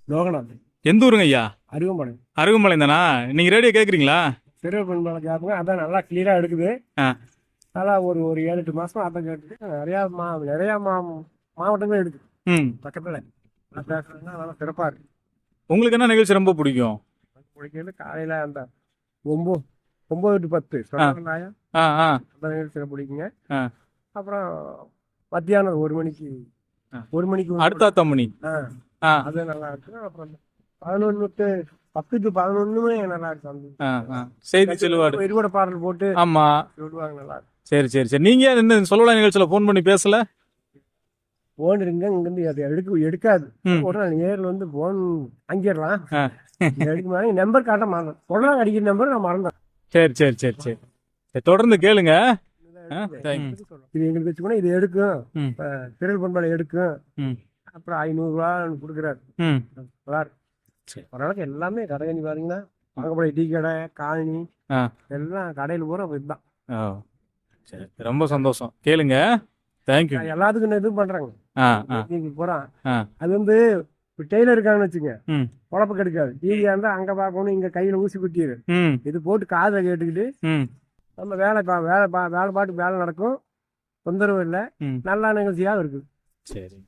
லோகநாத். எந்த ஊருங்க ஐயா? அருகம்பாளையம். அருகம்பாளையம் தானா? நீங்க ரேடியோ கேக்குறீங்களா? சிறுவர் பண்பாளை கேட்புங்க. அதான் நல்லா கிளியரா எடுக்குது. ஆ. நல்லா ஒரு ஒரு 7-8 மாசமா அதான் கேட்டுட்டு நிறையா மாவட்டங்களும் எடுக்குது ம். பக்கத்துல. நான் பேசுறதுன்னா நல்லா சிறப்பா இருக்கு. உங்களுக்கு என்ன நிகழ்ச்சி ரொம்ப பிடிக்கும்? பிடிக்கிறது காலையில அந்த 9 to 10 சொன்னாயம் ஆ ஆ அந்த நிகழ்ச்சியில பிடிக்குங்க. ஆ. அப்புறம் மத்தியானம் 1 மணிக்கு ஆ. 1 மணிக்கு அடுத்த தம்பி. ஆ அது நல்லா இருக்கு. அப்புறம் 11 to 10 to 11 நல்லா இருக்கு. ஆ ஆ. செய்தி செல்வாடு. இருவட பாடல் போட்டு ஆமா. சொல்லுவாங்க, நல்லா இருக்கு. சரி சரி சரி. நீங்க இந்த சொல்லலாம் நிகழ்ச்சியில போன் பண்ணி பேசல? போன் இருங்க, இங்கிருந்து அதை எடுக்காது. ம். ஒரு நாள் நேரில் வந்து போன் வாங்கிடலாம். ஆ. எடுக்க மாதிரி நம்பர் காட்ட மறந்தேன். சொல்லலாம் அடிக்கிற நம்பர் நான் மறந்தேன். சரி சரி சரி சரி. சரி, தொடர்ந்து கேளுங்க. இது எங்களுக்கு வச்சுக்கணும், இது எடுக்கும். ம். திரள் பண்பாடு எடுக்கும். ம். அப்புறம் 500 ரூபா கொடுக்குறாரு. ம். நல்லா இருக்கு. சரி. ஓரளவுக்கு எல்லாமே கடை கண்ணி பாத்தீங்கன்னா வாங்கப்பட டீ கடை, காலனி ஆ. எல்லாம் கடையில் பூரா இதுதான். ஓ சரி, ரொம்ப சந்தோஷம். கேளுங்க. தேங்க்யூ. எல்லாத்துக்கும் இது பண்றாங்க. ஆ ஆ போறான். ஆ. அது வந்து டெய்லர் இருக்காங்கன்னு வச்சுங்க, ம். குழப்பம் கெடுக்காது. டிவியா இருந்தா அங்க பார்க்கணும், இங்க கையில ஊசி குத்திடு. ம். இது போட்டு காதை கேட்டுக்கிட்டு ம். நம்ம வேலை பாட்டுக்கு வேலை நடக்கும். தொந்தரவு இல்லை. ம். நல்ல நிகழ்ச்சியாக இருக்குது. சரி.